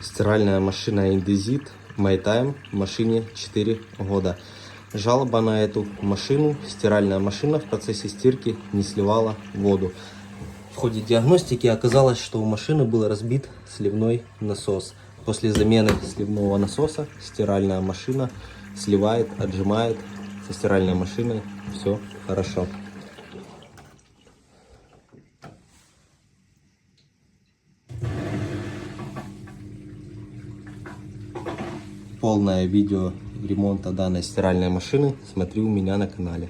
Стиральная машина Indesit MyTime, машине 4 года. Жалоба на эту машину. Стиральная машина в процессе стирки не сливала воду. В ходе диагностики оказалось, что у машины был разбит сливной насос. После замены сливного насоса стиральная машина сливает, отжимает. Со стиральной машиной все хорошо. Полное видео ремонта данной стиральной машины смотри у меня на канале.